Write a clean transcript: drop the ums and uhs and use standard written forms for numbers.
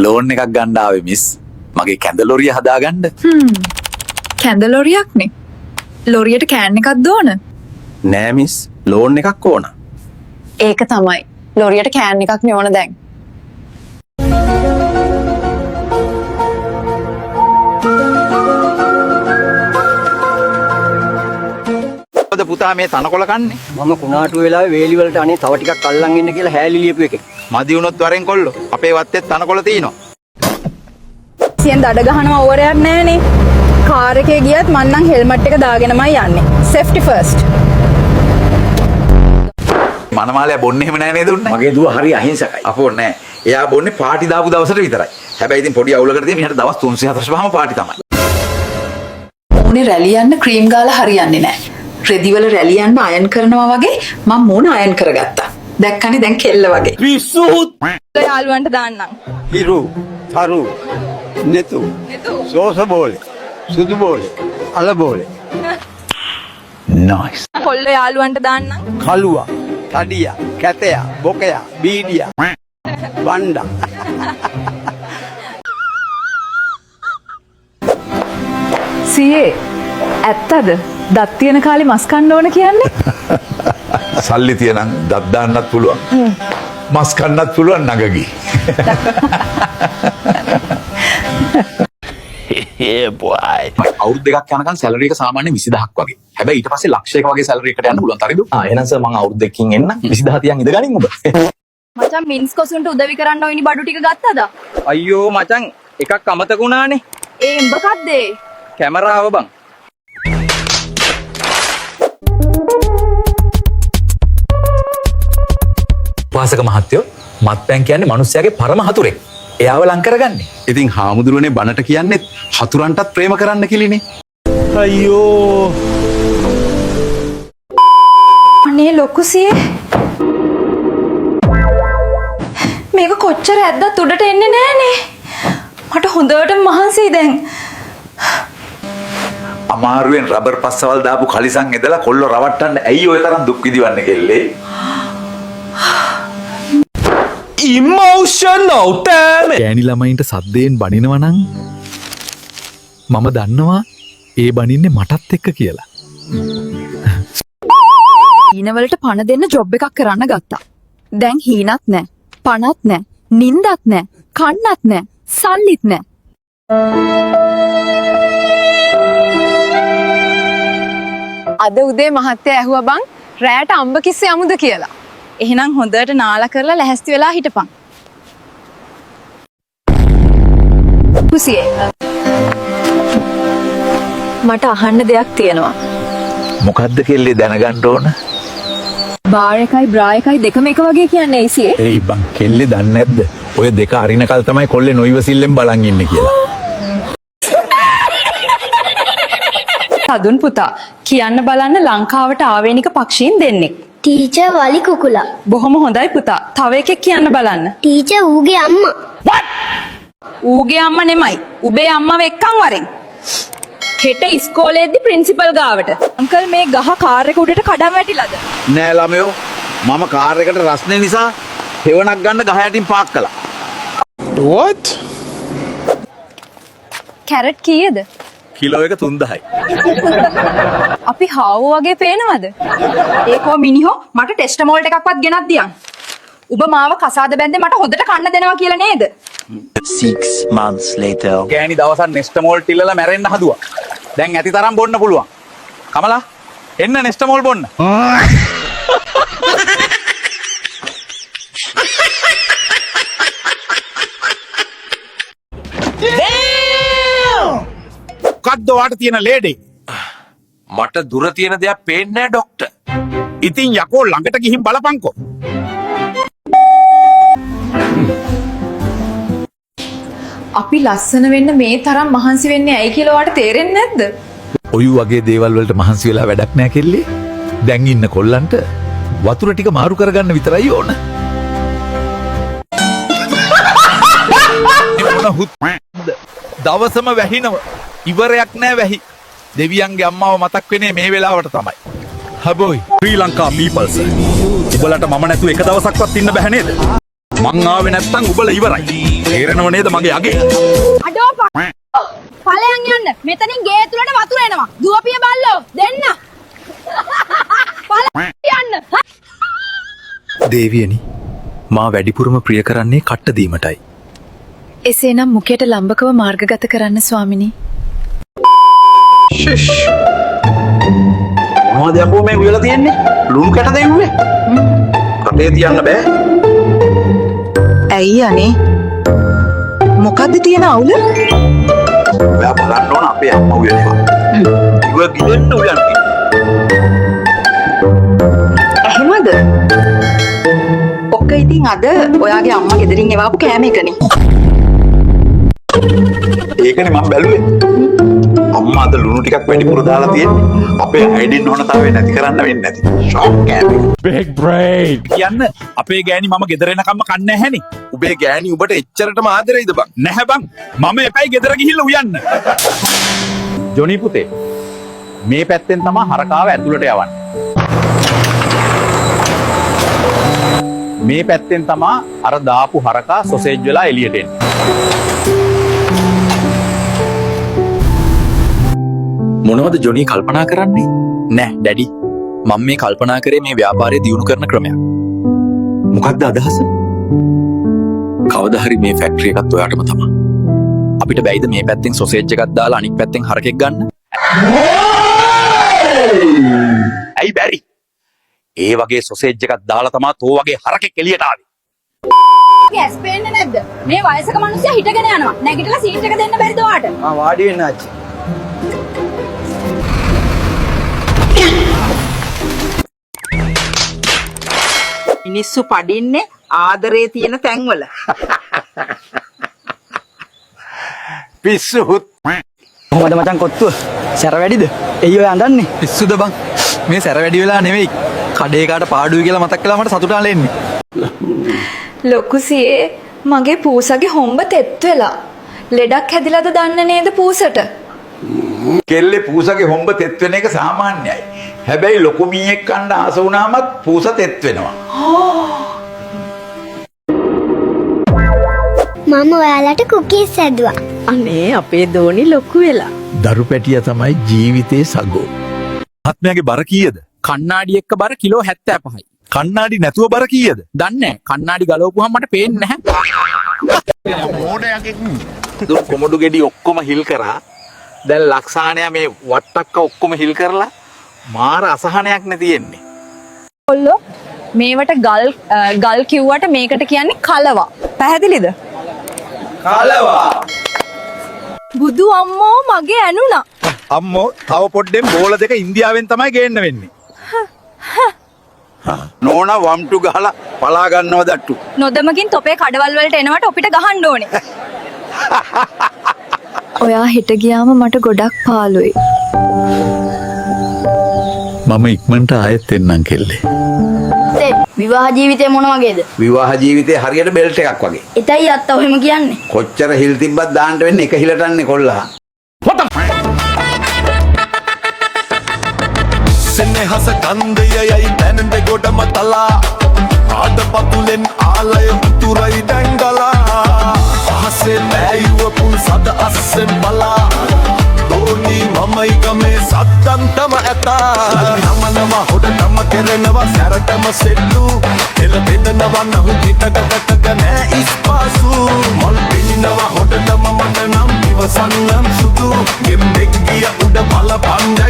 Loan එකක් ගන්න ආවේ මිස්. මගේ කැඳ ලොරිය හදාගන්න. කැඳ ලොරියක්නේ. ලොරියට කෑන් එකක්ද ඕන? නෑ මිස් ලෝන් එකක් ඕන. ඒක තමයි. ලොරියට කෑන් එකක් නේ ඕන දැන්. පුතා මේ තනකොළ කන්නේ. මම කුණාටු වෙලාවේ වේලි වලට අනේ තව ටිකක් අල්ලන් ඉන්න කියලා හැලි ලියපු එකේ. මදි වුණොත් වරෙන් කොල්ලෝ. අපේ වත්තේ තනකොළ තියෙනවා. සියෙන් දඩ ගහනවා ඕවරයක් නැහනේ. කාර් එකේ ගියත් මං නම් හෙල්මට් එක දාගෙනමයි යන්නේ. Safety first. මනමාලයා බොන්නේ එහෙම නෑ නේද උන්නේ? මගේ දුව හරි අහිංසකයි. අපෝ නෑ. එයා බොන්නේ පාටි දාපු දවසට විතරයි. හැබැයි ඉතින් පොඩි අවුලකට තියෙන මිනිහට දවස් 345ම පාටි තමයි. මූණේ රැලි යන්න ක්‍රීම් ගාලා හරියන්නේ නැහැ. රෙදි වල රැලි යන්න අයන් කරනවා වගේ මම මූණ අයන් කරගත්තා. දැක්කනේ දැන් කෙල්ල වගේ. පිස්සුත් යාළුවන්ට දාන්නම්. හිරු, තරු, නෙතු, සෝස බෝලේ, සුදු බෝලේ, අල බෝලේ. නයිස්. කොල්ල යාළුවන්ට දාන්නම්. කලුවා, තඩියා, කැතයා, බොකයා, බීඩියා, වණ්ඩා. සීයේ ඇත්තද? දත් තියෙන කාලේ මස් කන්න ඕන කියන්නේ? සල්ලි තියනම් දත් දාන්නත් පුළුවන්. මස් කන්නත් පුළුවන් නගගි. අවුරුදු දෙකක් යනකම් සැලරි එක සාමාන්‍යයෙන් 20000ක් වගේ. හැබැයි ඊට පස්සේ ලක්ෂයක වගේ සැලරි එකට යන්න පුළුවන් තරයිද? එහෙනම් සර් මම අවුරුදු දෙකකින් එන්න 20000 තියන් ඉඳගනින් ඔබ. මචං මින්ස් කොසුන්ට උදවි කරන්න ඔයිනි බඩු ටික ගත්තද? අයියෝ මචං එකක් අමතක වුණානේ. ඒ මොකක්ද ඒ? කැමරාව බං. වාසක මහත්තයෝ මත්පැන් කියන්නේ මිනිස්යාගේ පරම හතුරෙක්. එයාව ලං කරගන්නේ. ඉතින් හාමුදුරුවනේ බණට කියන්නේ හතුරන්ටත් ප්‍රේම කරන්න කිලිනේ. අයියෝ. අනේ ලොකුසියේ මේක කොච්චර ඇද්දත් උඩට එන්නේ නෑනේ. මට හොඳට මහන්සියි දැන්. අමාරුවෙන් රබර් පස්සවල් දාපු කලිසම් එදලා කොල්ල රවට්ටන්න ඇයි ඔය තරම් දුක් විඳිවන්නේ කෙල්ලේ? ඉමෝෂනල් ටෑම. ගෑණි ළමයින්ට සද්දයෙන් බනිනවා නම් මම දන්නවා ඒ බනින්නේ මටත් එක්ක කියලා. හීනවලට පණ දෙන්න ජොබ් එකක් කරන්න ගත්තා. දැන් හීනත් නෑ, පණත් නෑ, නින්දත් නෑ, කන්නත් නෑ, සල්ලිත් නෑ. අද උදේ මහත්තයා ඇහුවා බං රෑට අම්බ කිස්ස යමුද කියලා. එහෙනම් හොඳට නාලා කරලා ලැහැස්ති වෙලා හිටපන්. කුසියේ මට අහන්න දෙයක් තියෙනවා. මොකද්ද කෙල්ලේ දැනගන්න ඕන? බාර් එකයි බ්‍රා එකයි දෙකම එක වගේ කියන්නේ ඒසියේ. ඒයි බං කෙල්ලේ දන්නේ නැද්ද? ඔය දෙක අරිනකල් තමයි කොල්ලේ නොයිවසිල්ලෙන් බලන් ඉන්නේ කියලා. සදුන් පුතා කියන්න බලන්න ලංකාවට ආවේනික පක්ෂීන් දෙන්නෙක්. ටීචර් වලි කුකුලා. බොහොම හොඳයි පුතා. තව එකෙක් කියන්න බලන්න. ටීචර් ඌගේ අම්මා. ඌගේ අම්මා නෙමයි. උබේ අම්මව එක්කන් වරෙන්. හෙට ඉස්කෝලේදී ප්‍රින්සිපල් ගාවට. අංකල් මේ ගහ කාර් එක උඩට කඩන් වැටිලාද? නෑ ළමයෝ. මම කාර් එකට රස්නේ නිසා හෙවණක් ගන්න ගහ යටින් පාක් කළා. What? කැරට් කීයද? කිලෝ එක 3000යි. අපි හාවෝ වගේ පේනවද? ඒකෝ මිනිහෝ මට ටෙස්ටමෝල්ට් එකක්වත් ගෙනත් දියන්. උඹ මාව කසාද බැන්දේ මට හොදට කන්න දෙනවා කියලා නේද? 6 months later. ගෑණි දවසක් නෙස්ටමෝල් ටිල්ලලා මැරෙන්න හදුවා. දැන් ඇති තරම් බොන්න පුළුවන්. කමලා එන්න නෙස්ටමෝල් බොන්න. මොකද්ද ඔයාට තියෙන ලේඩේ? මට දුර තියෙන දෙයක් පේන්නේ නැහැ ડોක්ටර්. ඉතින් යකෝ ළඟට ගිහින් බලපන්කෝ. අපි ලස්සන වෙන්න මේ තරම් මහන්සි වෙන්නේ ඇයි කියලා ඔයාට තේරෙන්නේ නැද්ද? ඔය වගේ දේවල් වලට මහන්සි වෙලා වැඩක් නැහැ කෙල්ලේ. දැන් ඉන්න කොල්ලන්ට වතුර ටික මාරු කරගන්න විතරයි ඕන. දවසම වැහිනව. ඉවරයක් නෑ වැහි. දෙවියන්ගේ අම්මාව මතක් වෙන්නේ මේ වෙලාවට තමයි. හබෝයි ශ්‍රී ලංකා පීපල්ස්. උඹලට මම නැතුව එක දවසක්වත් ඉන්න බෑ නේද? මං ආවේ නැත්තම් උඹලා ඉවරයි. තේරෙනව නේද මගේ අගේ? අඩෝ ඵලයන් යන්න. මෙතනින් ගේ ඇතුළට වතුර එනවා. දුවපිය බල්ලෝ දෙන්න. ඵලයන් යන්න. දේවියනි මා වැඩිපුරම ප්‍රිය කරන්නේ කට්ට දීමටයි. එසේනම් මුඛයට ලම්බකව මාර්ගගත කරන්න ස්වාමිනී. මොනවද යකෝ මේ උයලා තියෙන්නේ? ලුණු කැට දෙන්නේ. කටේ තියන්න බෑ. ඇයි අනේ? මොකද්ද තියෙන අවුල? ඔයා බලන්න ඕන අපේ අම්මා උයනවා. ඉව ගිලෙන්න උයන්නේ. එහෙමද? ඔක්ක ඉතින් අද ඔයාගේ අම්මා ගෙදරින් එවාපු කෑම එකනේ. ඒකනේ මම බැලුවේ. අම්මා අද ලුණු ටිකක් වැඩිපුර දාලා තියෙන්නේ. අපේ අයිඩින් ඕනතාවේ නැති කරන්න වෙන්නේ නැති. ෂොක් කෑමේ. Big brain. කියන්න අපේ ගෑණි මම ගෙදර එනකම්ම කන්නේ නැහැනේ. උබේ ගෑණි උබට එච්චරටම ආදරෙයිද බං? නැහැ බං. මම එපයි ගෙදර ගිහිල්ලා උයන්න. ජොනි පුතේ. මේ පැත්තෙන් තමයි හරකාව ඇතුළට යවන්නේ. මේ පැත්තෙන් තමයි අර දාපු හරකා සොසේජ් වෙලා එළියට එන්නේ. මොනවද ජොනි කල්පනා කරන්නේ? නෑ ඩැඩි. මම මේ කල්පනා කරේ මේ ව්‍යාපාරය දියුණු කරන ක්‍රමයක්. මොකක්ද අදහස? කවදා හරි මේ ෆැක්ටරි එකත් ඔයාටම තමයි. අපිට බැයිද මේ පැත්තෙන් සොසේජ් එකක් දාලා අනිත් පැත්තෙන් හරකෙක් ගන්න? ඇයි බැරි? ඒ වගේ සොසේජ් එකක් දාලා තමයි තෝ වගේ හරකෙක් එළියට ආවේ. ගෑස් පේන්නේ නැද්ද? මේ වයසක මිනිස්සයා හිටගෙන යනවා. නැගිටලා සීට් එක දෙන්න බැරිද ඔයාට? වාඩි වෙන්න ආච්චි. මිනිස්සු පඩින්නේ ආදරේ තියෙන තැන්වල. පිස්සු හුත්. කොහමද මචං කොත්තුව? සැර වැඩිද? එයි ඔය අඬන්නේ. පිස්සුද බං? මේ සැර වැඩි වෙලා නෙවෙයි. කඩේ කාට පාඩුයි කියලා මතක් කළා මට සතුටාල එන්නේ. ලොකුසියේ මගේ පූසගේ හොම්බ තෙත් වෙලා. ලෙඩක් හැදිලාද දන්නේ නේද පූසට? කෙල්ලේ පූසගේ හොම්බ තෙත් වෙන එක සාමාන්‍යයි. හැබැයි ලොකු මීයක් කන්න ආස වුණාමත් පූස තෙත් වෙනවා. මම ඔයාලට කුකීස් හැදුවා. අනේ අපේ දෝනි ලොකු වෙලා. දරු පැටිය තමයි ජීවිතේ සගෝ. ආත්මයාගේ බර කීයද? කණ්ණාඩි එක්ක බර කිලෝ 75යි. කණ්ණාඩි නැතුව බර කීයද? දන්නේ නැහැ. කණ්ණාඩි ගලවපුවම මට පේන්නේ නැහැ. දුක් කොමඩු ගෙඩි ඔක්කොම හිල් කරා. දැන් ලක්ෂාණයා මේ වට්ටක්ක ඔක්කොම හිල් කරලා මාර අසහනයක් නේ තියෙන්නේ. කොල්ලෝ මේවට ගල් කිව්වට මේකට කියන්නේ කලවා. පැහැදිලිද? කලවා. බුදු අම්මෝ මගේ ඇනුණා. අම්මෝ තව පොඩ්ඩෙන් බෝල දෙක ඉන්දියාවෙන් තමයි ගේන්න වෙන්නේ. නෝනා වම්ටු ගහලා පලා ගන්නව දට්ටු. නොදමකින් තොපේ කඩවල් වලට එනවට අපිට ගහන්න ඕනේ. ඔයා හිට ගියාම මට ගොඩක් පාළුයි. මම ඉක්මනට ආයෙත් එන්නම් කෙල්ලේ. විවාහ ජීවිතේ මොන වගේද? විවාහ ජීවිතේ හරියට බෙල්ට් එකක් වගේ. එතයි අත්ත ඔහෙම කියන්නේ. කොච්චර හිල් තිබ්බත් දාන්න වෙන්නේ එක හිලටන්නේ කොල්ලා. සෙනෙහස කන්දයයි තැනද ගොඩම තලා ආද පතුලෙන් ආලය උතුරයි දැංගලා පහසේ බෑයුව පුල් සද අස්සෙන් බලා දෝනී මමයි ගමේ සද්දන්තම ඇතා නමනම හොඩටම කෙරෙනවා සැරටම සෙල්ලු එල බෙදනවා නහු පිටකටක නෑ ඉස්පාසු මල් පිනිනවා හොඩටම මට නම් ඉවසන්නම් සුදු ගෙම්බෙක් ගිය උඩ බල පන්ද